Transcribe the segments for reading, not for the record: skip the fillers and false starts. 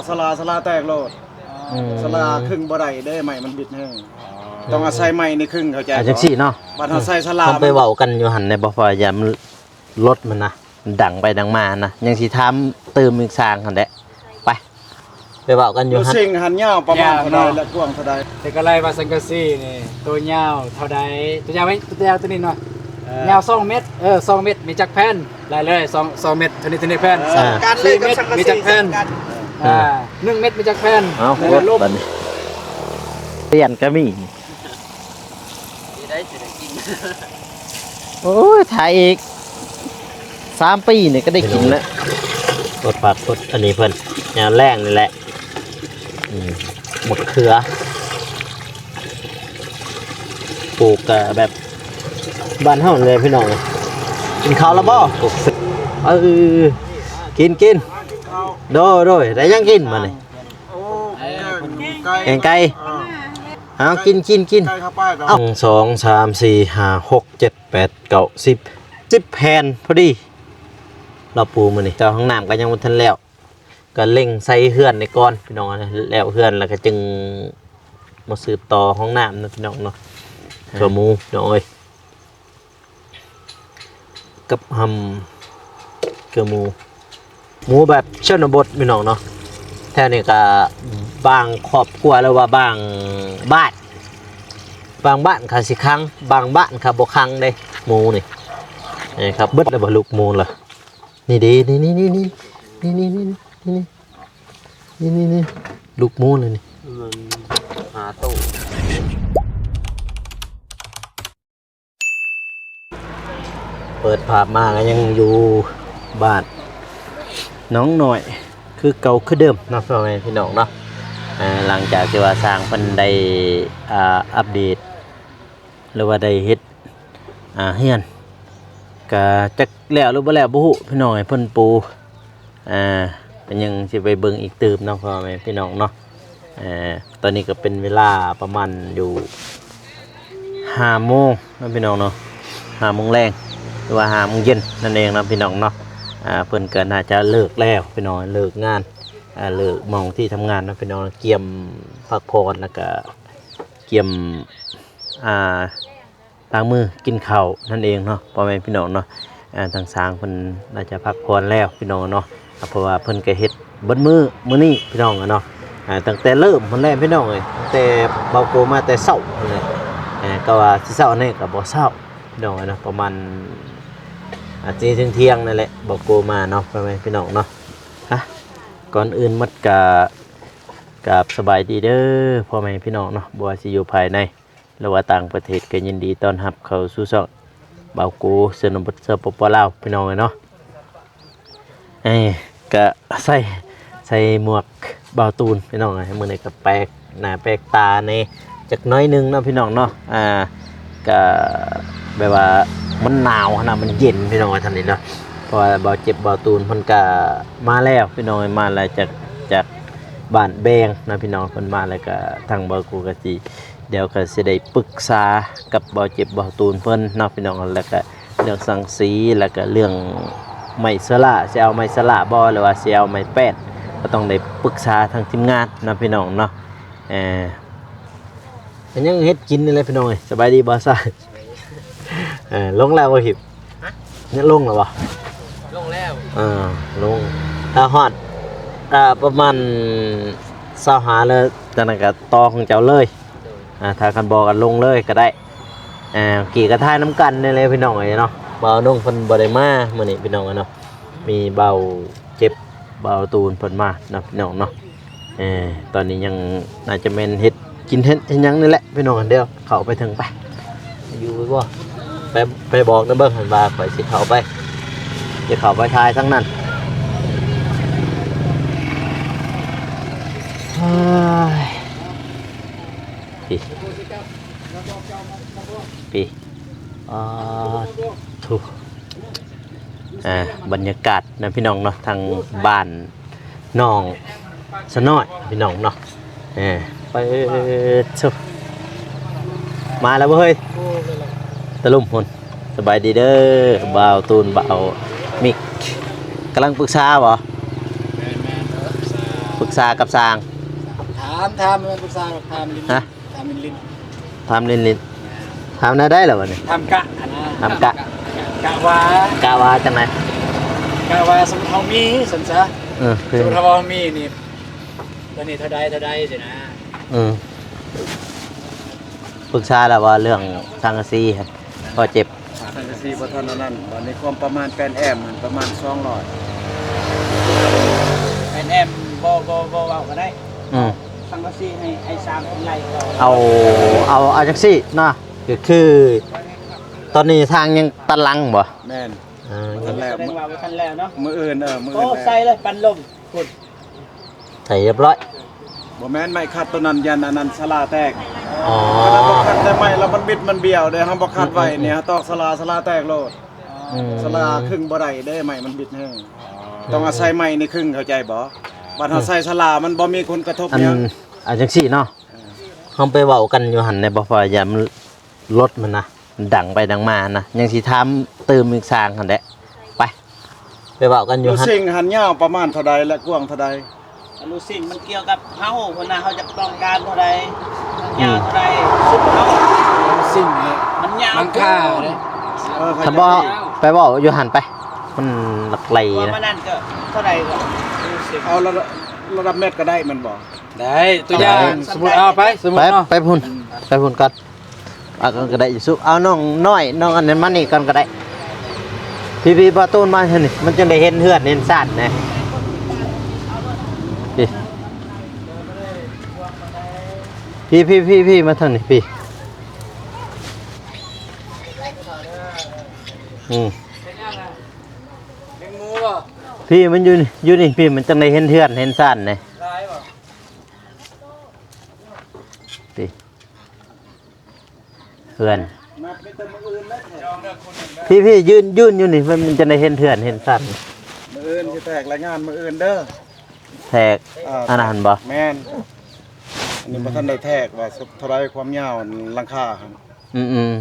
สลาแตกโลดสลาครึ่งบ่ได้ได้ใหม่มันบิดแห้งต้องอาศัยใหม่ในครึ่งเข้าใจจังซี่เนาะบัดเฮาใส่สลาไปเว้ากันอยู่หั่นในบ่พอยามรถมันนะดังไปดังมานะยังสิถามเติมอีกสร้างหั่นแหละไปเว้ากันอยู่หั่นสิ่งหันยาวประมาณเท่าใดและกว้างเท่าใดแต่ก็ไล่ว่าสังกะสีนี่ตัวยาวเท่าใดตัวยาวไว้ตัวยาวตัวนี้เนาะยาว2เมตร2เมตรมีจักแผ่นไล่เลย2เมตรเท่านี้แผ่น4เมตรมีจักแผ่น1เมตรมีจักแผ่นลบเปลี่ยนก็มีโอ้ยถ่ายอีก3 ปีนี่ก็ได้กินแล้วกดปากกดอันนี้เพิ่นแนวแรงนี่แหละหมดเครือปลูกแบบบ้านเฮาเลยพี่น้องกินข้าวแล้วบ่กินโดยได้ยังกินมานี่แกงไก่เอากินเอา2 3 4 5 6 7 8 9 10แผ่นพอดีเราปูมานี่เจ้าห้องน้ำก็ยังบ่ทันแล้วก็เร่งใส่เฮือนในก้อนพี่น้องนะแล้วเฮือนแล้วก็จึงมาสืบต่อห้องน้ำนะพี่น้องเนาะตัวหมูน้อยกับเกลือหมูแบบชนบทพี่น้องเนาะแท้นี่ก็บางครอบครัวแล้วว่าบางบ้านค่ะสิครั้งบางบ้านค่ะบ่ครั้งเด้หมูนี่ครับเบิดแล้วบ่ลูกหมูล่ะนี่ดีนี่ลูกหมูเลยนี่หาตู้เปิดภาพมาก็ยังอยู่บ้านน้องหน่อยคือเก่าคือเดิมเนาะพ่อแม่พี่น้องเนาะหลังจากที่ว่าสร้างเพิ่นได้อัปเดตหรือว่าได้เฮ็ดเฮือนก็จักแล้วหรือบ่แล้วบ่ฮู้พี่น้องให้เพิ่นปูเป็นยังสิไปเบิ่งอีกตื่มเนาะพ่อแม่พี่น้องเนาะตอนนี้ก็เป็นเวลาประมาณอยู่5 โมงนะพี่น้องเนาะ5 โมงแรงหรือว่า5 โมงเย็นนั่นเองนะพี่น้องเนาะเพิ่นก็น่าจะเลิกแล้วพี่น้องเลิกงานเลิกมองที่ทำงานนะพี่น้องเกี่ยมพักผ่อนแล้วก็เกี่ยมล้างมือกินข้าวนั่นเองเนาะพ่อแม่พี่น้องเนาะทางสร้างเพิ่นน่าจะพักผ่อนแล้วพี่น้องเนาะเพราะว่าเพิ่นก็เฮ็ดเบิดมื้อนี้พี่น้องเนาะตั้งแต่เริ่มมันแรกพี่น้องเลยตั้งแต่เบาโกมาแต่เช้าเลยก็ว่าสิเช้านี่ก็บ่เช้าพี่น้องเนาะประมาณตีถึงเที่ยงนั่นแหละเบาโกมาเนาะพ่อแม่พี่น้องเนาะก่อนอื่นมัดกับสบายดีเด้อพ่อแม่พี่น้องเนาะบ่ว่าสิอยู่ภายในหรือว่าต่างประเทศก็ยินดีต้อนรับเข้าสู่ช่องเบาโกชนบทสปปลาวพี่น้องเนาะก็ใส่หมวกเบาตูนพี่น้องมื้อนี้ก็แปลกหน้าแปลกตาในจักน้อยนึงเนาะพี่น้องเนาะก็แบบว่ามันหนาวขนาดมันเย็นพี่น้องท่านนี้เนาะเพราะว่าเบาเจ็บเบาตูนเพิ่นก็มาแล้วพี่น้องมาแล้วจากบ้านแบงนะพี่น้องเพิ่นมาแล้วก็ทางเบากูก็สิเดี๋ยวก็สิได้ปรึกษากับเบาเจ็บเบาตูนเพิ่นเนาะพี่น้องแล้วก็เรื่องสังสีแล้วก็เรื่องไม้สละสิเอาไม้สละบ่หรือว่าสิเอาไม้แป้นก็ต้องได้ปรึกษาทางทีมงานนะพี่น้องเนาะอันยังเฮ็ดกินนี่แหละพี่น้องเอ้ยสบายดีบ่ซ่าลงแล้วบ่หิบเนี่ยลงแล้วบ่ลงแล้วลงถ้าฮอดประมาณ25เลยจากนั้นก็ต่อของเจ้าเลยถ้าคันบอกกันลงเลยก็ได้กี่กระทายน้ำกันนี่เลยพี่น้องเอ้ยเนาะเบานุ่งเพิ่นบ่ได้มามื้อนี้พี่น้องเนาะมีเบาเจ็บเบาตูนเพิ่นมาเนาะพี่น้องเนาะตอนนี้ยังน่าจะแม่นเฮ็ดกินเฮ็ดหยังนี่แหละพี่น้องเดี๋ยวเข้าไปถึงไปอยู่ไว้บ่ไปบอกนะเบิ่งหันว่าข่อยสิเข้าไปจะเข้าไปทายทั้งนั้นปีถูกบรรยากาศนะพี่น้องเนาะทางบ้านน้องสน้อยพี่น้องเนาะไปชุบมาแล้วเฮ้ยตะลุ่มคนสบายดีเด้อบ่าวตูนบ่าวมิกกำลังปรึกษาบ่ปรึ กษากับสร้าง ถามมันปรึกษากับถามลิ้น ฮะ ถามลิ้น ทำลินทำได้เหรอวะเนี่ย ถามกะนะ ถามกะ กะว่าก าวาจังไหน กะว่าสมมุติเฮามีสมซะ คื ส อ มมุติเฮามีนี่ตัวนี้เท่าใดสินะ ปรึกษาแล้วว่าเรื่องสังกะสีครับพอเจ็บ สังกะสีบ่ทันอันนั้นวันนี้ความประมาณ8แอมป์มันประมาณ200 แอนแอมบ่เว้าก็ได้ อืม สังกะสีให้ไอ้3คนไล่ก็ เอาจังซี่เนาะก็คือ ตอนนี้ทางยังตันลังบ่ แม่น แสดงว่าบ่ทันแล้วเนาะ มื้ออื่นมื้อ โอ้ อื่น ใส่เลยปันลมพุ่น ใส่เรียบร้อย บ่แม่นไม้คัดตัวนั้นยันอันนั้นสลาแตก อ๋อ แล้วบ่คัดได้ไม้แล้วมันบิดมันเบี้ยวเด้เฮาบ่คัดไว้เนี่ยตอกสลาแตกโลด สลาครึ่งบ่ได้เด้ไม้มันบิดแห้งต้องอาศัยไม้ในครึ่งเข้าใจบ่บัดเฮาใส่สลามันบ่มีผลกระทบ อัน หยัง อันจังซี่เนาะเฮาไปเว้ากันอยู่หั่นในบ่พออย่ามันรถมันนะมันดังไปดังมานะยังสิถามเติมอีกสร้างหั่นแหละไปเว้ากันอยู่ รู้ หั่น สิ่งหันยาวประมาณเท่าใดและกว้างเท่าใด รู้สิ่งมันเกี่ยวกับเฮาคนน่ะเฮาจะต้องการเท่าใดมันยาวเท่าใดสุดเฮาสิ่งนี่มันยาวมันค่าเด้ ถ้าบ่ไปเว้าอยู่หั่นไป มันหลักไหล ว่า นะ มันนั่นก็เท่าใดก็รู้สิ่ง เอาระดับเม็ดก็ได้มันบ่ ได้ตัวอย่างสมมุติเอาไปสมมุติเนาะ ไปพุ่นก่อนเอากันก็ได้อยู่ซุเอาน้องน้อยน้องอันนั้นมานี่ก่อนก็ได้พี่ประตูนมาเห็นนี่มันจะได้เห็นเฮือนเห็นซ่านนะพี่มาทางนี้พี่เลี้ยงงูบ่ พี่มันอยู่นี่พี่มันจะได้เห็นเฮือนเห็นซ่านนะ ร้ายบ่ พี่เฮือน มาเป็นแต่มื้ออื่นแล้ว จองเด้อคนหนึงเด้อ พี่ยืนอยู่นี่มันจะได้เห็นเฮือนเห็นซ่าน มื้ออื่นสิแตกรายงานมื้ออื่นเด้อ แทกอันนั้นบ่ แม่นอันนี้บ่ทันได้แทกว่าเท่าไรความยาวหลังคาหั่น อืม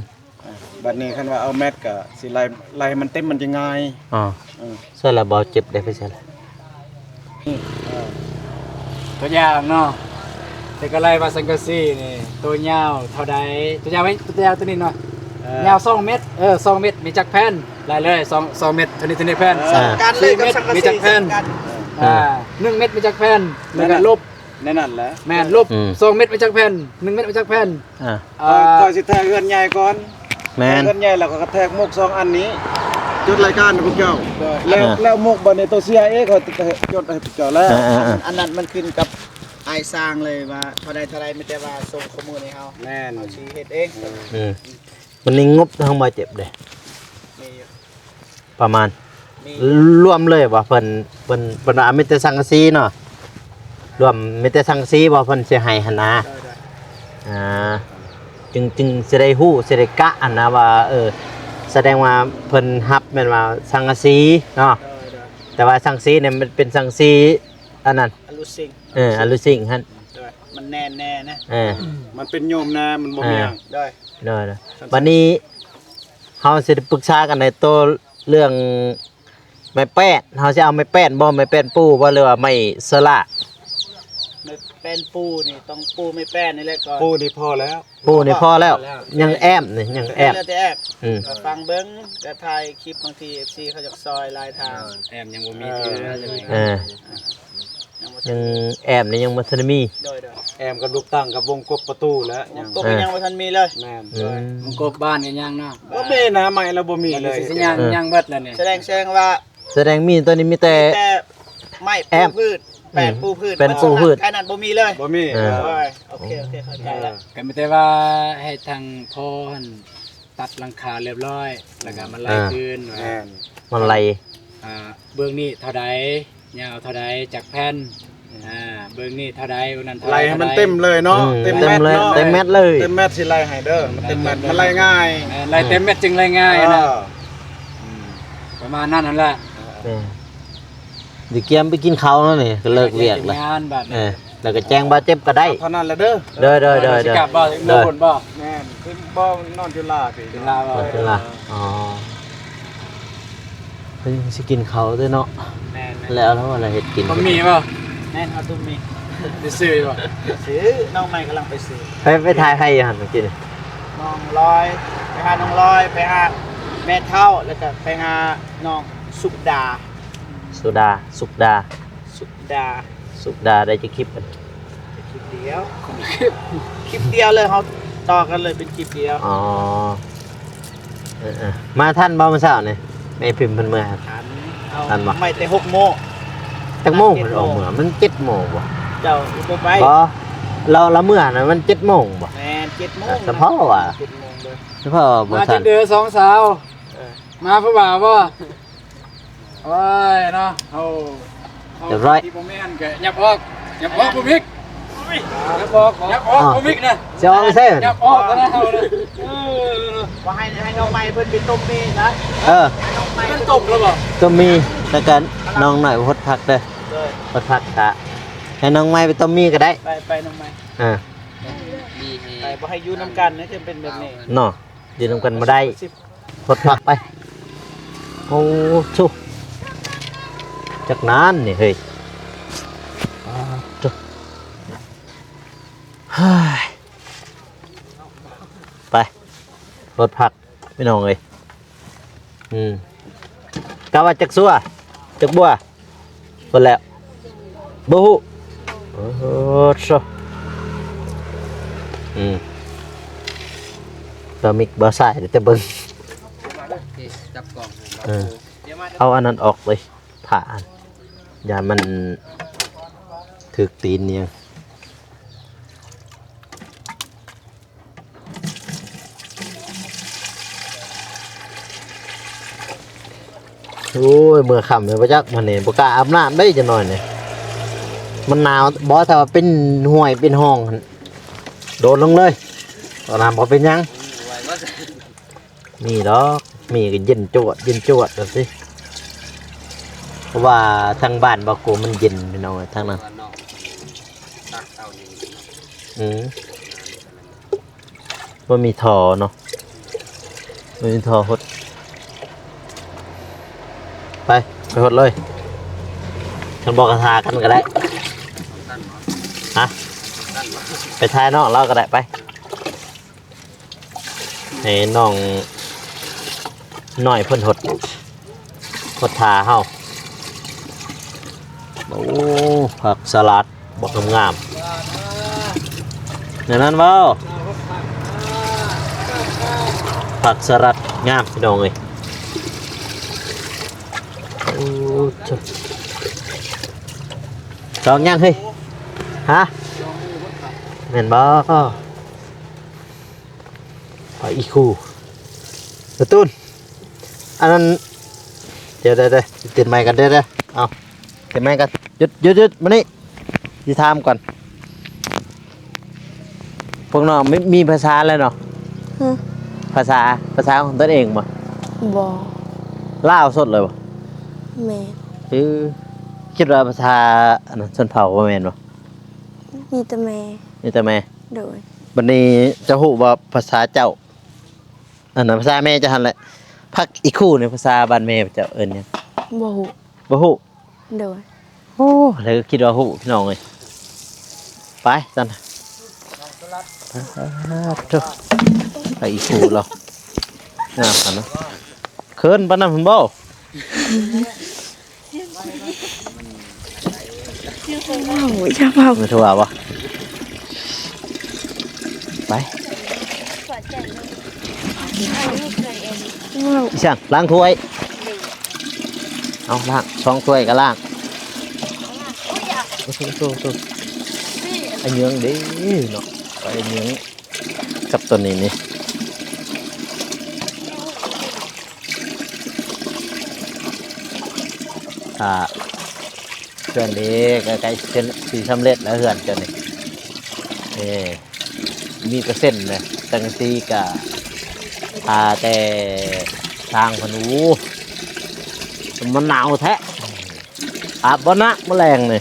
บัดนี้คันว่าเอาแมทก็สิไล่ให้มันเต็มมันจะง่าย อ๋อ เออ ใช่ละบ่เจ็บได้ไปใช่ละ ตัวอย่างเนาะแต่ก็ไล่ว่าสังกะสีนี่ตัวยาวเท่าใดตัวยาวไว้ตัวยาวตัวนี้เนาะยาว2เมตร2เมตรมีจักแผ่นไล่เลย2เมตรเท่านี้แผ่น การเลยกับสังกะ มี สี จักแผ่น1เมตรมีจักแผ่นแล้วก็ลบ ในนั่นแหละ แม่นลบ2เมตรมีจักแผ่น1เมตรมีจักแผ่น คอยสิแทกเฮือนใหญ่ก่อน แม่น เฮือนใหญ่แล้วก็กระแทกมุก2อันนี้จุดรายการนะพวกเจ้าแล้วมุกบัดนี้ตัว CIA เขาจดให้พวกเจ้าแล้ว อันนั้นมันขึ้นกับไอ้สร้างเลยว่าเท่าใดไม่แต่ว่าส่งข้อมูลให้เฮา แม่น เอาชี้เฮ็ดเอง มันนี่งบทั้งบ่เจ็บเลย มีอยู่ ประมาณ มี รวมเลยว่าเพิ่นว่ามีแต่สังกะสีเนาะรวมมีแต่สังกะสีบ่เพิ่นสิให้หั่นนะ ได้ จึงสิได้ฮู้สิได้กะอันนะว่าแสดงว่าเพิ่นรับแม่นว่าสังกะสีเนาะ ได้ แต่ว่าสังกะสีเนี่ยมันเป็นสังกะสีอันนั้น อลูซิง อลูซิงหั่น ได้มันแน่นนะ มันเป็นโยมนะมันบ่มีหยัง ได้ เนาะวันนี้เฮาสิได้ปรึกษากันในตัวเรื่องไม้แป้นเฮาสิเอาไม้แป้นบ่ไม้แป้นปูบ่หรือว่าไม้สละ ไม่เป็นปูนี่ต้องปูไม่แป้นนี่แหละก่อน ปูนี่พอแล้ว ปูนี่พอแล้วยังแอมนี่ยังแอม แล้วแต่แอบ อืม ก็ฟังเบิ่งก็ถ่ายคลิปบางที FC เขาจะซอยลายทาง แอมยังบ่มีที่เหลือใช่ไหม ยังบ่ ยังแอมนี่ยังบ่ทันมี โดย แอมกับลูกตั้งกับวงกบประตูแล้วยัง ก็ยังบ่ทันมีเลย แม่น มันกบบ้านกันยังเนาะ บ่มีนะใหม่แล้วบ่มีเลย สิยังเบิดแล้วนี่ แสดงว่า แสดงมีตัวนี้มีแต่ แต่ไม่ แอ ปู ม พืชแปดปูพืช เป็นปูพืช แค่นั้นบ่มีเลย บ่มี โอเคเข้าใจแล้ว ก็ไม่ได้ว่าให้ทางพ่อหั่นตัดหลังคาเรียบร้อย แล้วก็มันไล่คืนว่า แม่น มันไหล เบื้องนี้เท่าใดยาวเท่าใดจากแผ่นเบื้องนี้เท่าใดวันนั้นเท่าใด ไล่ให้มันเต็มเลยเนาะ เต็มเลย เนาะ เต็มแมทเลย เต็มแมทสิไล่ให้เด้อมันเต็มแมทมันไล่ง่าย ไล่เต็มเม็ดจึงไล่ง่ายนะ เออ ประมาณนั้นนั่นแหละ เดี๋ยวเกียมไปกินข้าวแล้วนี่ก็เลิกเวียกแล้ว งานบัด แล้วก็แจ้งบาดเจ็บก็ได้ เท่านั้นแหละเด้อ เด้อ สิกลับบ่ถึงโน่นบ่ แม่นขึ้นบ่นอนจุฬาสิ ถึงลาบ่ เป็นล่ะอ๋อเพิ่นสิกินข้าวด้วยเนาะ แม่น แล้วอะไรเฮ็ดกิน บ่มีบ่ แม่นเอาตุ้มมี ได้ซื้อบ่ ซื้อน้องใหม่กำลังไปซื้อ ไปถ่ายไผอยู่หั่นเมื่อกี้นี่ น้องลอยไปหาน้องลอยไปหาแม่เท่าแล้วก็ไปหาน้องสุดา สุดาสุกดา สุดา สุกดาได้จะคลิปกัน คลิปเดียวคลิปเดียวเลยเขาต่อกันเลยเป็นคลิปเดียว อ๋อมาท่านบ่มื้อเช้านี่แม่พิมพ์เพิ่นเมื่อครับ ทันเอา ทันบ่ ไม่แต่6 โมง จักโมงเพิ่นออกเมื่อมัน7โมงบ่ เจ้าบ่ไป บ่เราเมื่อน่ะมัน7โมงบ่ แม่น7 โมง แต่เพราะว่า 7 โมงเลย เฉพาะบ่ มา ทั จะ น เดือ2 สาวมาผู้บ่าวบ่โอ้ยเนาะเอาที่บ่แม่นก็ยับออกบ่มิกยับออกบ่มิกนะ จะเอาไปใส่ ยับออกนะเฮานะ ว่าให้น้องใหม่เพิ่นไปต้มมีนะ เออ ให้น้องใหม่ มันตกแล้วบ่ ก็มีแล้วกันน้องหน่อยพดพักเด้อ เลย พดพักกะให้น้องไม้ไปต้มมีก็ได้ ไปน้องใหม่ อ่า ไปบ่ให้อยู่นํกันนะจะเป็นแบบนี้ เนาะยืนนำกันบ่ได้พดพักไปโอ้ชุจักนานนี่เฮ้ยจุเฮ้ยไปรถพักพี่น้องเอ้ยกะว่าจักซัวจักบัวเพิ่นแล้วบ่ฮู้โอ้โหซบ่มิกบ่ใส่เดี๋ยวจะเบิ่ง จับกล่อง เอาอันนั้นออกเลยผ่านอย่ามันถึกตีนเนี่ยโอ้ยเมื่อค่ำเลยพระจักมันเนี่ยปกล้าอาบน้ำได้จะหน่อยเนี่ยมันหนาวบอสถ้าว่าเป็นห่วยเป็นห้องหั่นโดนลงเลยตอนน้ำพอเป็นหยังมีดอกมีก็เย็นจวดแบบสิเพราะว่าทางบ้านบาโกมันเย็นพี่น้องทางนั้นว่ามีท่อเนาะไม่มีท่อหดไปหดเลยฉันบอกกระทากันก็ได้ฮะไปทายน้องเราก็ได้ไปให้น้องหน่อยเพิ่นหดทาเฮาโอ้ผักสลัดบอกงามๆในนั้นเว้าผักสลัดงามพี่น้องเอ้ยโอ้จบลองยังเฮ้ยฮะเห็นบ่เอาอีคูกระตุ้นอันนั้นเดี๋ยวติดไมค์กันเดี๋ยวเอาติดไมค์กันหยุดมานี่ที่ทำก่อนพวกน้องไม่มีภาษาเลยเนาะภาษาของตนเองบ่ บ่ ลาวสดเลยบ่ แม่ คิดว่าภาษาอันนั้นชนเผ่าบ่แม่นบ่ มีแต่แม่ นี่แต่แม่ โดย บัดนี้จะฮู้ว่าภาษาเจ้าอันนั้นภาษาแม่จะหั่นแหละพักอีกคู่ในภาษาบ้านแม่เจ้าเอิ้นหยัง บ่ฮู้ บ่ฮู้ โดย โอ้แล้วก็คิดว่าฮู้พี่น้องเอ้ยไปซั่นไปอีกคู่เรางามกันเนาะเคินปานนั้นพุ่นบ่ โอ้ยอย่าเว้า ไม่ถูกบ่ไป เว้า อีช่างล้างถ้วยเอาล้าง2ถ้วยก็ล้างโอ้ไอ้เหยืองดิเนาะไอ้เหยืองกับตัวนี้นี่เพื่อนนี้ใกล้ๆเป็นสีสำเร็จแล้วเพื่อนเจ้านี่มีเปอร์เซ็นต์เลยตั้งตีกับแต่ทางพนูมันหนาวแท้อาบบ่นะแมลงนี่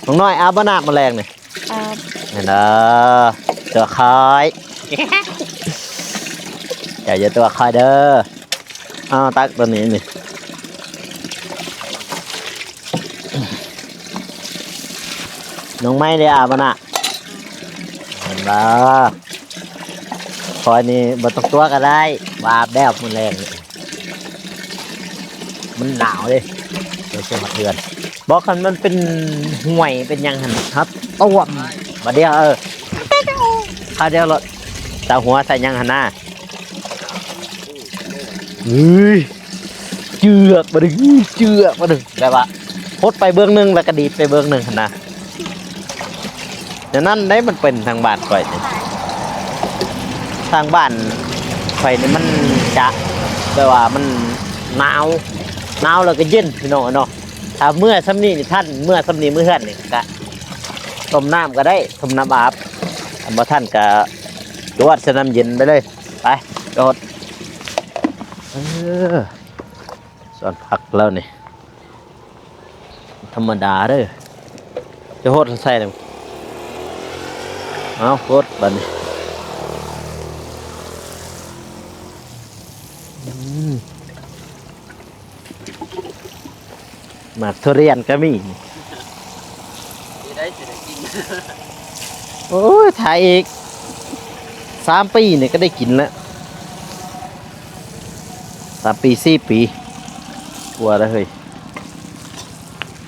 น้องน้อยอาบบ่นะแมลงนี่ อาบ เห็นเด้อตัวคอยอย่าตัวคอยเด้อเอาตักตัวนี้นี่ น้องไม้ได้อาบน่ะเห็นบ่คอยนี่บ่ต้องตัวก็ได้ว่าอาบแล้วมันแรงนี่มันหนาวเลยเดี๋ยวเสียงเดือนบอกกันมันเป็นห่วยเป็นหยังหันครับต้วมมาเดียวข้าเดียวรถตาหัวใส่หยังหันหน้าเฮ้ยเจือกมาดึงเจือกมาดึงแบบว่าพดไปเบื้องหนึ่งแล้วก็ดีดไปเบื้องหนึ่งหันหน้าดังนั้นได้มันเป็นทางบ้านข่อยนี่ทางบ้านข่อยนี่มันจะแบบว่ามันหนาวแล้วก็เย็นพี่น้องเนาะถ้าเมื่อซ้ำนี้นี่ท่านเมื่อซ้ำนี้เมื่อท่านนี่ก็ต้มน้ำก็ได้ต้มน้ำอาบบ่ท่านก็จวดน้ำเย็นไปเลยไปโดดส่วนผักแล้วนี่ธรรมดาเด้อจะโหดใส่เลยเอาโหดบัดนี้หมากทุเรียนก็มีโอ้ยถ่ายอีก3 ปีเนี่ยก็ได้กินแล้ว3 ปี4 ปีกว่าแล้วเฮ้ย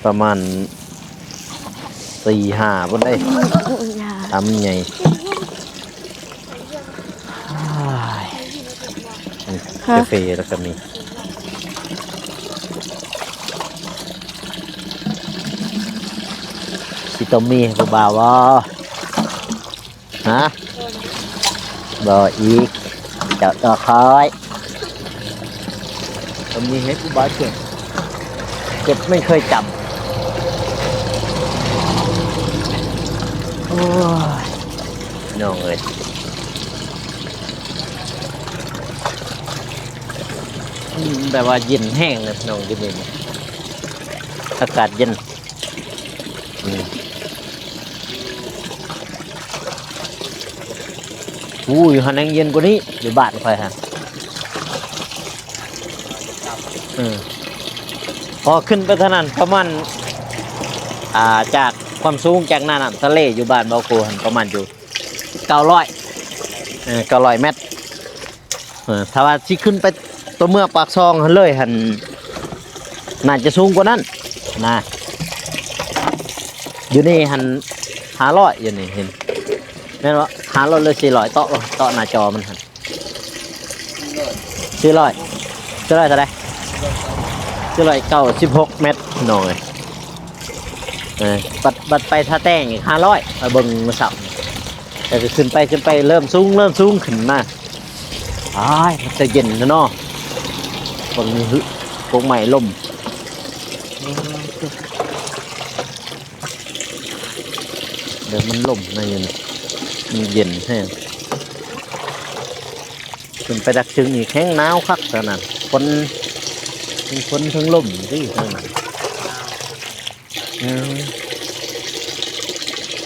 ประมาณ4-5บนได้ทำไงกาแฟแล้วก็มีสิต้มมีกูบ่าวว่าฮะบ่อีกเจ้าต่อคอยต้มมีให้กูบ่าวเก็บไม่เคยจำโอ้ยน้องเอ้ยแบบว่าเย็นแห้งเลยน้องกินเองอากาศเย็นอยู่หันยังเย็นกว่านี้อยู่บ้านค่อยฮะพอขึ้นไปเท่านั้นประมาณจากความสูงจากหน้าน้ำทะเลอยู่บ้านเบาโกหันประมาณอยู่900 เมตรถ้าว่าที่ขึ้นไปตัวเมืองปากซองหันเลยหันน่าจะสูงกว่านั้นนะอยู่นี่หัน500อยู่นี่เห็นแม่นว่า500เลย400ต่อหน้าจอมันหัน400เท่าไหร่496 เมตรหน่อยบัดไปท่าแต้งอีก500มาเบิ่งมาสับแต่จะขึ้นไปเริ่มสูงขึ้นมามันจะเย็นนะเนาะบางนี้พวกใหม่ล่มเดี๋ยวมันล่มนะอยู่นี่มันเย็นแห้งขึ้นไปดักจึงอีกแห้งหนาวคักขนาดคนทั้งล่มที่ทั้งนั้น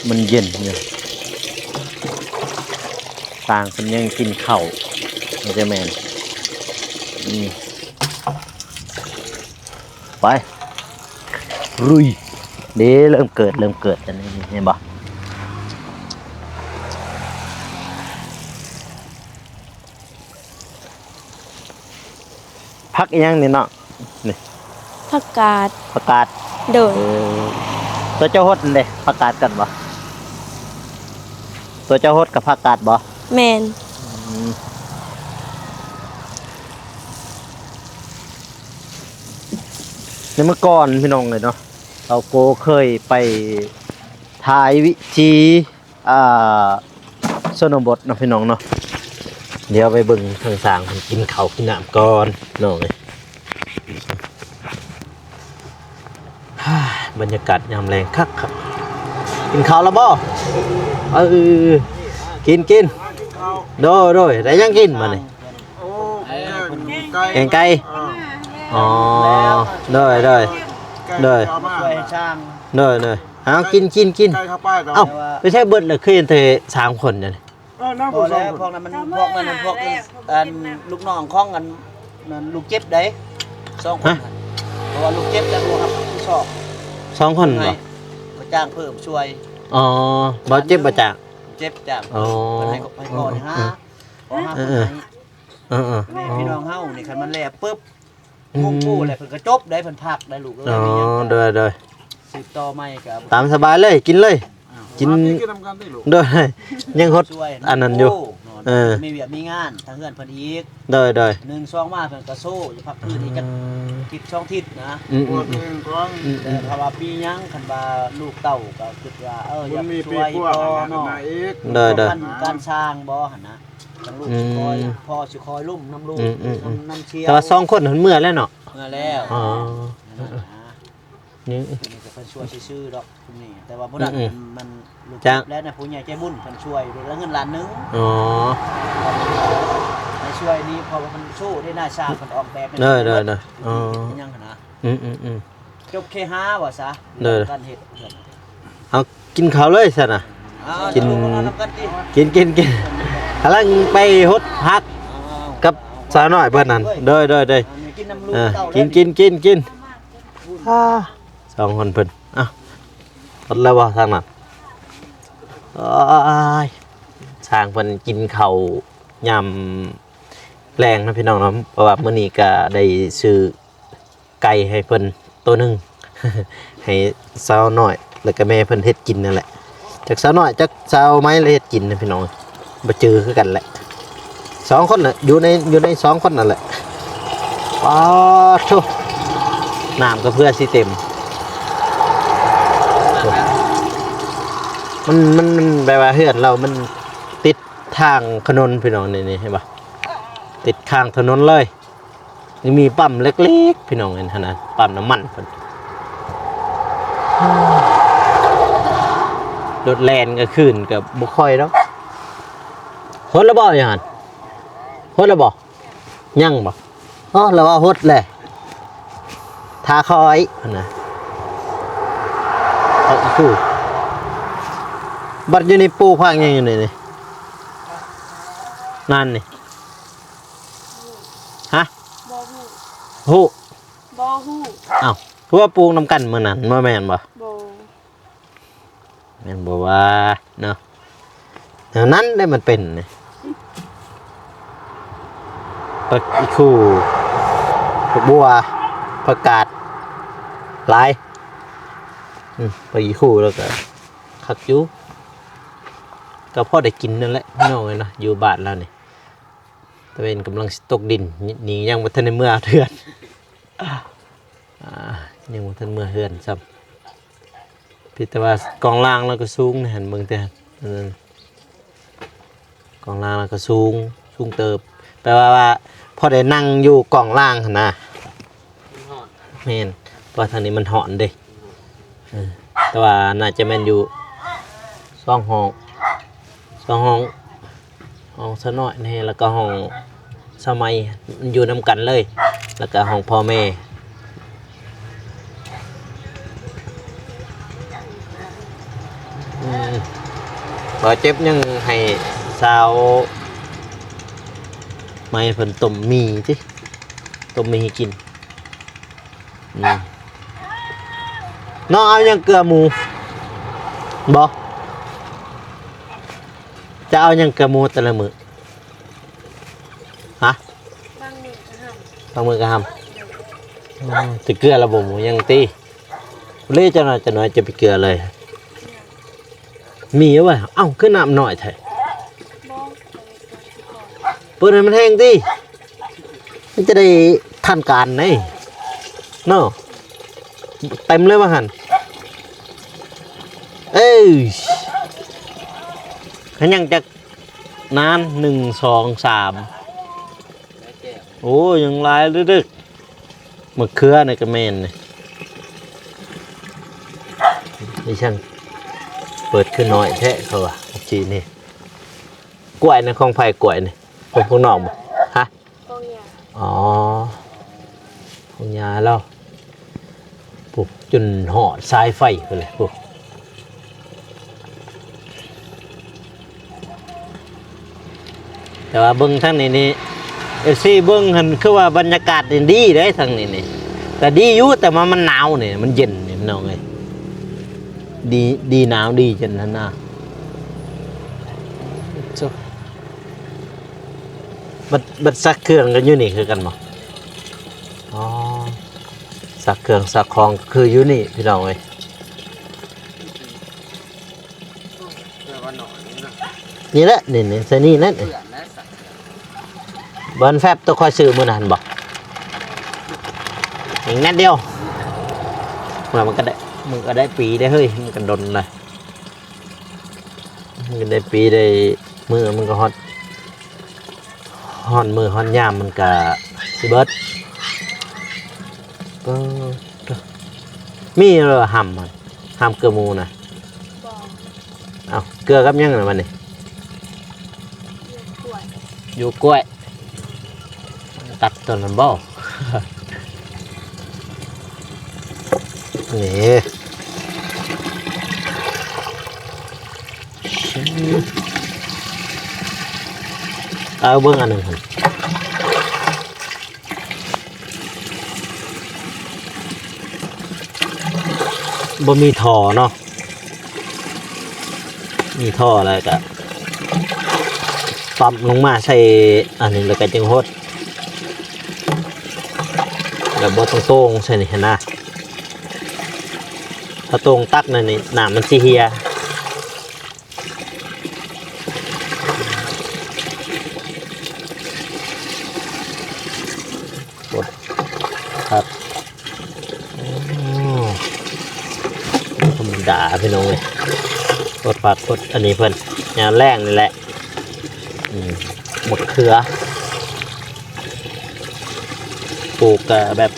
มันเย็นเนี่ยต่างคนยังกินข้าวมันจะแมนไปรุยเดี๋ยวเริ่มเกิดจะนี่เห็นบ่พักอีกอย่างนี่เนาะนี่ ผักกาด ประกาศ โดย ตัวเจ้าฮดเลยประกาศกันบ่ตัวเจ้าฮดกับประกาศบ่ แมน ในเมื่อก่อนพี่น้องเลยเนาะเราโกเคยไปถ่ายวิธีชนบทเนาะพี่น้องเนาะเดี๋ยวไปเบิ่งทางสร้างมันกินข้าวกินน้ำก่อนน้องเลยบรรยากาศยามแรงคักครับกินข้าวแล้วบ่กินโดยได้ยังกินมาเนี่ยแกงไก่อ๋อโดย ช่วยช่าง เอากิน ไก่เข้าไปก่อน เอ้าไม่ใช่เบิดเลยเคยเห็นเธอ3 คนเนี่ย น้ำ พ ผ อ ส แล้ว ม พวกนั้นมันพวกอันลูกน้องของกันนั่นลูกเจ็บได้2 คนเพราะว่าลูกเจ็บจะรู้ครับผู้ชอบ 2 คนเหรอ ก็จ้างเพิ่มช่วย อ๋อบ่เจ็บบ่จัก เจ็บจัง อ๋อ เพิ่นให้ก่อนฮะขอหาเพิ่นให้ เออ แม่พี่น้องเฮานี่คันมันแลปึ๊บงงปู่แหละเพิ่นก็จบได้เพิ่นพักได้ลูกเอ้ อ๋ ย อ มีหยัง โดย สืบต่อใหม่ก็ ตามสบายเลยกินเลย กิน มาพี่กินน้ำกันได้ลูก โดยยังฮด ช่วย อันนั้นอยู่ เออ มีเวียกมีงานทางเฮือนเพิ่นอีก โดย 1 2มาเพิ่นก็โซ่อยู่พักพื้นอีกจักทิศช่องทิศนะ อืม ปวดเองก่อน แต่ถ้าว่าปีหยังคันว่าลูกเต้าก็คิดว่าอ มั ยาน ก มี ช่ ปี วย กว่า พ่อ อัน เนาะ นั้นอีก โดย การสร้างบ่หั่นนะทางลูกสิคอยพ่อสิคอยลุ่มน้ำลูกน้ำเชียว แต่ว่า2คนมันเมื่อแล้วเนาะ เมื่อแล้ว อ๋อ นั่นน่ะนะ นี่ นี่ก็เพิ่นช่วยซื่อๆดอกคุณนี่แต่ว่าบ่ได้มันลูก จ้ะ แล้วนะผู้ใหญ่ใจบุญเพิ่นช่วยแล้วเงินล้านหนึง อ๋อ ในช่วยนี้เพราะว่าเพิ่นสู้ได้หน้าสร้างเพิ่นออกแบบเป็น ได้อ๋อ เป็นหยังหั่นนะ อืม จบเคหาว่าซะ ได้ การเฮ็ดเพิ่น เอากินข้าวเลยซั่นน่ะ อ้าว กิน เอานำกันติ กินกำลังไปฮดพักกับสาวน้อยเพิ่นนั่นโดย อันนี้กินน้ำลูก อ่า เต้า กินสองคนเพิ่นอ่ะหมดแล้วบ่ทางนั้นอ้ายสร้างเพิ่นกินข้าวยำแรงนะพี่น้องเนาะเพราะว่ามื้อนี้ก็ได้ซื้อไก่ให้เพิ่นตัวหนึง ให้สาวน้อยแล้วก็แม่เพิ่นเฮ็ดกินนั่นแหละจากสาวน้อยจากสาวไม้เลยเฮ็ดกินนะพี่น้องบ่เจอคือกันแหละสองคนน่ะอยู่ในสองคนนั่นแหละป๊าดโธ่น้ำก็เพื่อสิเต็มมันแบบว่าเฮือนเรามันติดทางถนนพี่น้องนี่เห็นป่ะติดข้างถนนเลยยังมีปั๊มเล็กๆพี่น้องเห็นขนาดปั๊มน้ำมันเพิ่นรถแล่นก็ขึ้นกับบ่ค่อยดอกฮดแล้วบ่อย่างนั้นฮดแล้วบ่ยังบ่อ๋อแล้วว่าฮดแหละทาคอยพุ่นน่ะเอาอีกคู่บัดอยู่ในปูพังยังอยู่นี่นั่นนี่ฮะ บ่ฮู้ ฮู้ บ่ฮู้ อ้าวคือว่าปลูกนำกันมื้อนั้นบ่แม่นบ่ บ่ แม่นบ่ว่าเนาะแนวนั้นได้มันเป็นนี่ปักอีกคู่ปักบัวประกาศหลายปักอีกคู่แล้วก็คักอยู่ก็พอได้กินนั่นแหละพี่น้องเอ้ยเนาะอยู่บ้านแล้วนี่ตะเวนกำลังสิตกดินนี่ยังบ่ทันได้เมื่อเทื่อนยังบ่ทันเมื่อเฮือนซ้ำพี่แต่ว่ากองล่างแล้วก็สูงนะหันเบิ่งแต่นั่นกองล่างแล้วก็สูงเติบแปลว่าพอได้นั่งอยู่กองล่างหั่นน่ะแม่นเพราะทางนี้มันหอนเด้แต่ว่าน่าจะแม่นอยู่2ห้องห้องซะน้อยนี่แล้วก็ห้องสมัยมันอยู่นำกันเลย แล้วก็ห้องพ่อแม่บ่เจ็บยังให้สาวไม่เพิ่นต้มหมี่ติต้มหมี่ให้กินน้องเอายังเกลือหมูบ่จะเอายังเกลือหมูแต่ละมื้อฮะ บางมื้อก็ห้าม บางมื้อก็ห้ำจะเกลือระบบหมูยังตีเล่จะหน่อยจะไปเกลือเลย มีเอาไว้เอ้าขึ้นน้ำหน่อยแท้ บ่ เปิดให้มันแห้งดิมันจะได้ทันการไงเนาะเต็มเลยว่าหันเอ้ยขันยังจะนาน1 2 3โอ้ยังหลายดึกๆมะเขือในกระเมนนี่นี่ช่างเปิดขึ้นน้อยแท้เขาว่าจีนี่กล้วยในของไผ่กล้วยนี่ผมพวกน้องบ่ฮะ กองยา อ๋อของยาแล้วปลูกจนหอดสายไฟไปเลยปลูกแต่ว่าเบิ้งทางนี้นี่ซี่เบิ้งหันคือว่าบรรยากาศนี่ดีได้ทางนี้นี่แต่ดีอยู่แต่ว่ามันหนาวนี่มันเย็นนี่น้องเอ้ย ดีหนาวดีจนนั้นน่ะโจ้บัดซักเครื่องกันอยู่นี่คือกันบ่อ๋อซักเครื่องซักของคืออยู่นี่พี่น้องเอ้ยนี่แหละนี่ใส่นี่แหละนี่เบิ้นแฟบตัวคอยซื้อมื้อนั้นบ่อีกนัดเดียวมันก็ได้ปีได้เฮ้ยมันก็ดนเลยมันก็ได้ปีได้มือมันก็ฮอตมือฮอตยามมันก็สิเบิดมีเหรอหำมันหำเกลือหมูนะ บ่ เอาเกลือกับยังไงมันนี่ เลือกกล้วย อยู่กล้วยตัดต้นมันบ่ นี่เอาเบิ้งอันหนึ่งครับบ่มีท่อเนาะมีท่ออะไรกะปั๊มลงมาใส่อันนี้แล้วก็จึงโหดแบบบ่ต้องโต้งใส่นี่เห็นนะถ้าตรงตักนั่นนี่น้ำมันสิเฮียกดครับธรรมดาพี่น้องเลยกดปัดกดอันนี้เพิ่นงานแรงนี่แหละหมดเครือปลูกแบบ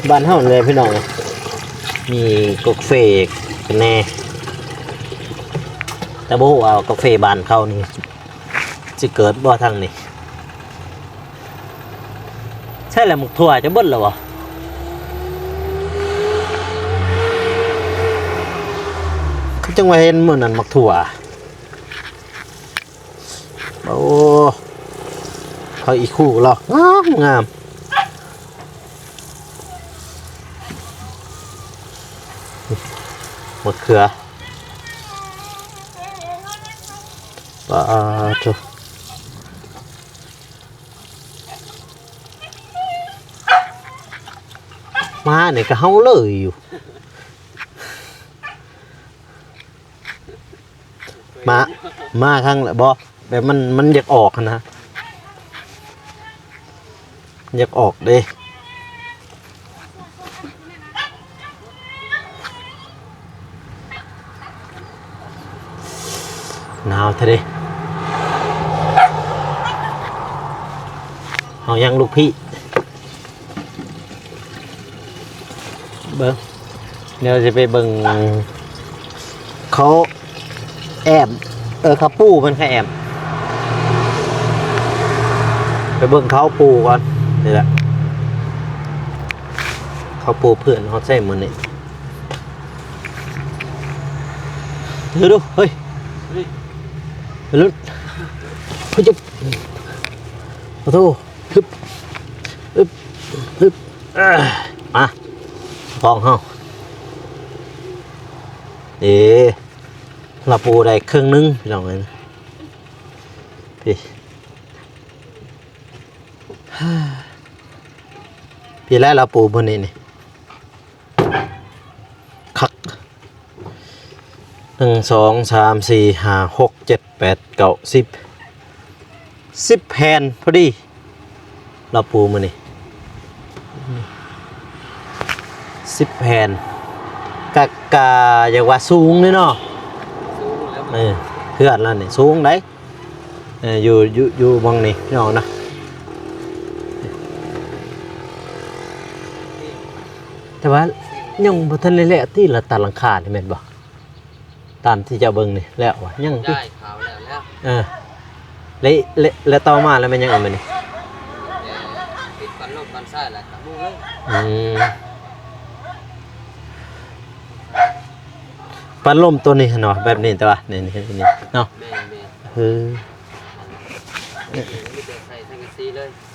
บ้านเฮาเลยพี่น้องมีกาแฟกันแน่แต่บ่ฮู้ว่ากาแฟบ้านเขานี่สิเกิดบ่ทางนี้ใช่แหละหมกถั่วจะเบิดแล้วบ่เขาจังว่าเห็นมื้อนั้นหมกถั่วโอ้เขาอีกคู่เหรองามหมดเครือปลาจุมาเนี่ยก็เฮาเลยอยู่มาครั้งละบ่แบบมันอยากออกนะอยากออกเด้หนาวเท่าดิเอายังลูกพี่เบิ้งเดี๋ยวจะไปเบิ้งเขาแอบเขาปูมันแค่แอบไปเบิ้งเขาปูก่อนนี่แหละเขาปูเพื่อนเขาใส่มือนี่ดูเฮ้ยไปลุ้นเฮ้ยจุ๊บขอโทษฮึบมาฟองเฮาเราปูได้ครึ่งนึงพี่น้องเลยพี่พี่แล้วเราปูบนนี้นี่คัก1 2 3 4 5 6 7 8 9 10แผ่นพอดีเราปูมานี่10แผ่นกะอย่างว่าสูงนี่เนาะเพื่อนแล้วนี่สูงได้อยู่บางนี่พี่น้องนะแต่ว่ายังบ่ทันได้แล้วที่ละตาหลังคานี่แม่นบ่ตามที่จะเบิ่งนี่แล้ววะยังติได้ขาวแล้วแล้วต่อมาแล้วมันยังอีกมื้อนี่ปิดปันลมปันซ้ายแล้วก็มุงเลยปันลมตัวนี้เนาะแบบนี้แต่ว่านี่เนาะ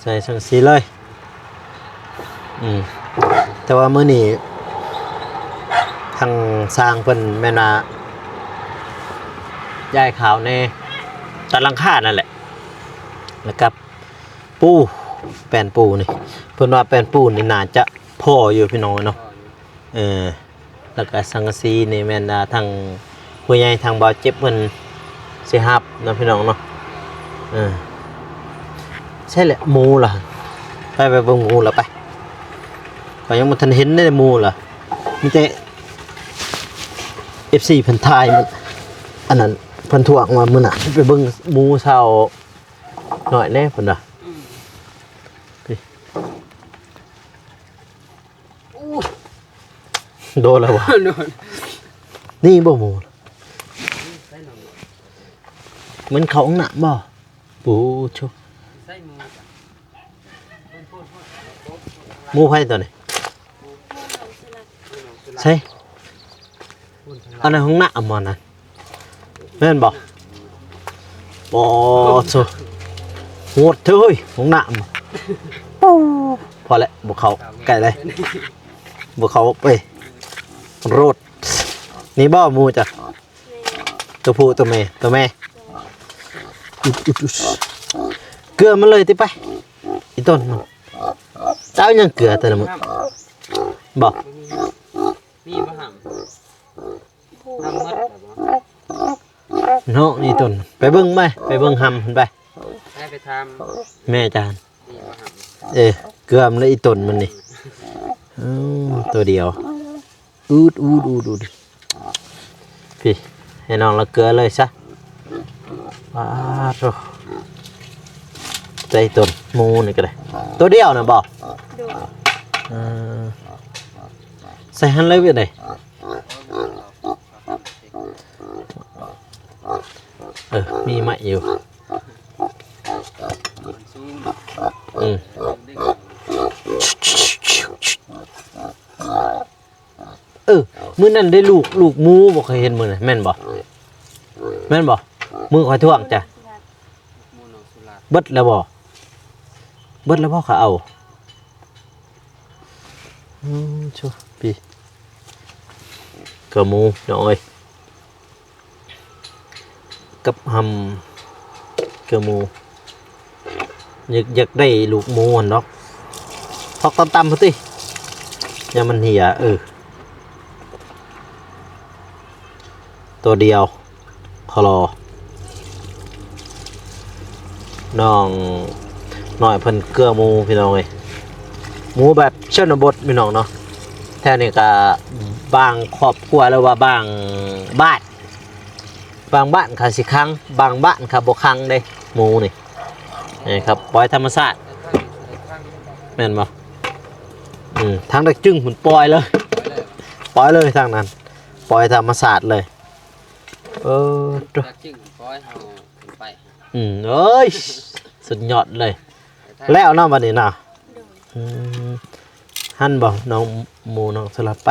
ใส่สังสีเลยแต่ว่ามื้อนี้ ทางสร้างเพิ่นแม่นว่าย้ายขาวในตะลังคานั่นแหละแล้วกับปูแป้นปูนี่เพิ่นว่าแป้นปูนี่น่าจะพออยู่พี่น้องเนาะแล้วก็สังกะสีนี่แม่นทางผู้ใหญ่ทางบ่าวเจ็บเพิ่นสิรับเนาะพี่น้องเนาะใช่แหละหมูล่ะไปเบิ่งหมูล่ะไปก็ยังบ่ทันเห็นได้หมูล่ะมีแต่ FC เพิ่นถ่ายมันอันนั้นเพิ่นถ่วงมามื้อน่ะไปเบิ่งหมูเช้าหน่อยแน่เพิ่นน่ะโดนแล้ววะนี่บ่หมูมันเขาหนักบ่ปูชุหมูไผ่ตัวนี้ใช่อันนั้นของหนักอ่ะมันนั่นแม่นบ่โอ้ชุโหดเฮ้ยของหนักปูพอแล้วบ่เขาไก่เลยบ่เขาไปโรดนี่บ่หมูจ้ะตัวผู้ตัวแม่เกลือมันเลยติไปอีต้นมันเจ้ายังเกลือแต่ละมึงบ่ นี่บ่หำหำมัด เนาะนี่ต้นไปเบิ่งไปเบิ่งหำไป ให้ไปทำ แม่จาน นี่บ่หำ เกลือมันเลยอีต้นมันนี่ตัวเดียวอูดพี่ให้น้องละเกลือเลยซะว้าโธ่ใจต้นหมูนี่ก็ได้ตัวเดียวนะบ่ โดย ใส่หันเลยเวียดเลยมีไม้อยู่มื้อนั้นได้ลูกหมูบ่เคยเห็นมื้อน่ะแม่นบ่มือคอยท่วงจ้ะเบิดแล้วบ่เขาเอาชัวพี่กระหมูน้อยกับหำกระหมูอยากได้ลูกหมูหั่นเนาะพอกตำๆพุ่นติอย่ามันเหี่ยตัวเดียวคลอน้องน้อยเพิ่นเกลือหมูพี่น้องเอ้ยหมูแบบชนบทพี่น้องเนาะแถวนี้ก็บางครอบครัวแล้วว่าบางบ้านค่ะสิครั้งบางบ้านค่ะบ่ครั้งเด้หมูนี่ครับปล่อยธรรมชาติแม่นบ่ทางดักจึงมันปล่อยเลยทางนั้นปล่อยธรรมชาติเลยจึงปล่อยเฮาขึ้นไป เอ้ยสุดยอดเลยแล้วเนาะบัดนี้น่ะหั่นบ่น้องหมูน้องสลับไป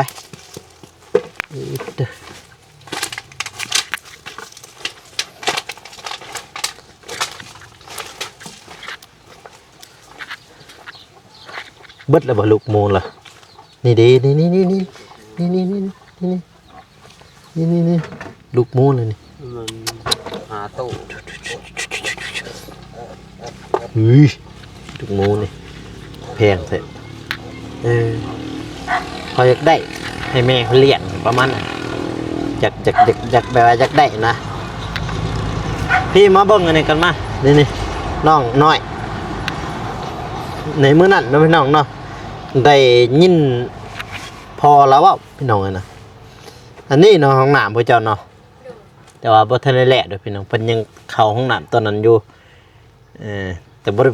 เบิดแล้วบ่ลูกหมูล่ะนี่ดินี่ลูกหมูเลยนี่หาตู้ ลูกหมูนี่แพงเถอะเขาอยากได้ให้แม่เขาเลี้ยงประมาณนั้นอยากแบบว่าอยากได้นะพี่มาเบิ่งอันนี้กันมานี่น้องน้อยในมื้อนั้นนะพี่น้องเนาะได้ยินพอแล้วว่าพี่น้องนะอันนี้เนาะห้องน้ำพระเจ้าเนาะแต่ว่าบ่ทันได้แลกด้วยพี่น้องเพิ่นยังเข้าห้องน้ำตอนนั้นอยู่แต่บ่ไ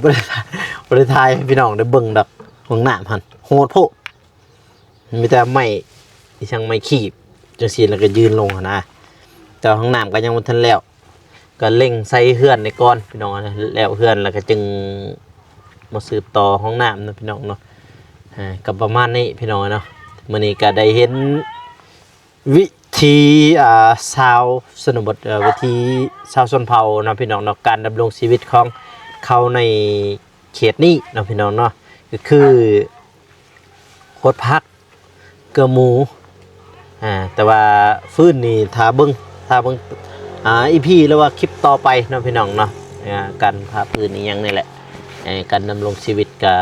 ด้ถ่ายให้พี่น้องได้เบิ่งดอกห้องน้ำหั่นโหดโพดมีแต่ไม้ที่ช่างไม้ขีบจังซี่แล้วก็ยืนลงหั่นนะแต่ห้องน้ำก็ยังบ่ทันแล้วก็เร่งใส่เฮือนในก่อนพี่น้องนะแล้วเฮือนแล้วก็จึงมาสืบต่อห้องน้ำนะพี่น้องเนาะกับประมาณนี้พี่น้องเนาะมื้อนี้ก็ได้เห็นวิธีชาวชนบทวิธีชาวชนเผ่านะพี่น้องเนาะการดำรงชีวิตของเขาในเขตนี้นะพี่น้องเนาะก็คือโคตรพักเกลือหมู แต่ว่าฟื้นนี่ถ้าเบิ่งEP หรือว่าคลิปต่อไปเนาะพี่น้องเนาะการพาพื้นนี่ยังนี่แหละการดำรงชีวิตก็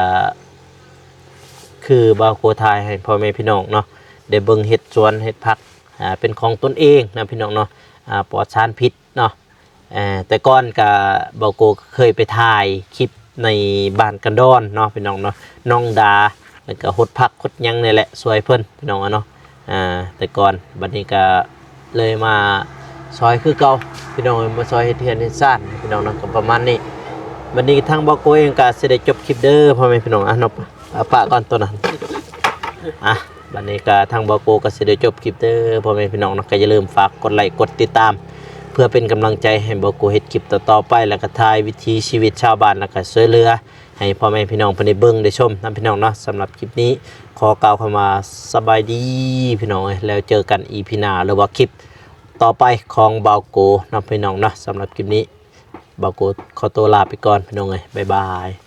คือบาวโกทายให้พ่อแม่พี่น้องเนาะได้เบิ่งเฮ็ดสวนเฮ็ดผักเป็นของตนเองนะพี่น้องเนาะปลอดสารพิษเนาะแต่ก่อนก็บาวโกเคยไปถ่ายคลิปในบ้านกันดอนเนาะพี่น้องเนาะน้องดาแล้วก็หดผักหดหยังนี่แหละสวยเพิ่นพี่น้องเนาะแต่ก่อนบัดนี้ก็เลยมาซอยคือเก่าพี่น้องมาซอยเฮ็ดเทือนเฮ็ดซ่านพี่น้องเนาะก็ประมาณนี้บัดนี้ทางบาวโกเองก็สิได้จบคลิปเด้อพ่อแม่พี่น้องเนาะปะก่อนตัวนั้นบัดนี้ก็ทางบาวโกก็สิได้จบคลิปเด้อพ่อแม่พี่น้องเนาะก็อย่าลืมฝากกดไลค์กดติดตามเพื่อเป็นกำลังใจให้บาวโกเฮ็ดคลิปต่อๆไปแล้วก็ถ่ายวิถีชีวิตชาวบ้านแล้วก็ช่วยเหลือให้พ่อแม่พี่น้องเพิ่นได้เบิ่งได้ชมนํพี่น้องเนาะสำหรับคลิปนี้ขอกล่าวคำว่าสบายดีพี่น้องแล้วเจอกัน EP หน้าหรือว่าคลิปต่อไปของบาวโกเนาะพี่น้องเนาะสำหรับคลิปนี้บาวโกขอตัวลาไปก่อนพี่น้องบ๊ายบาย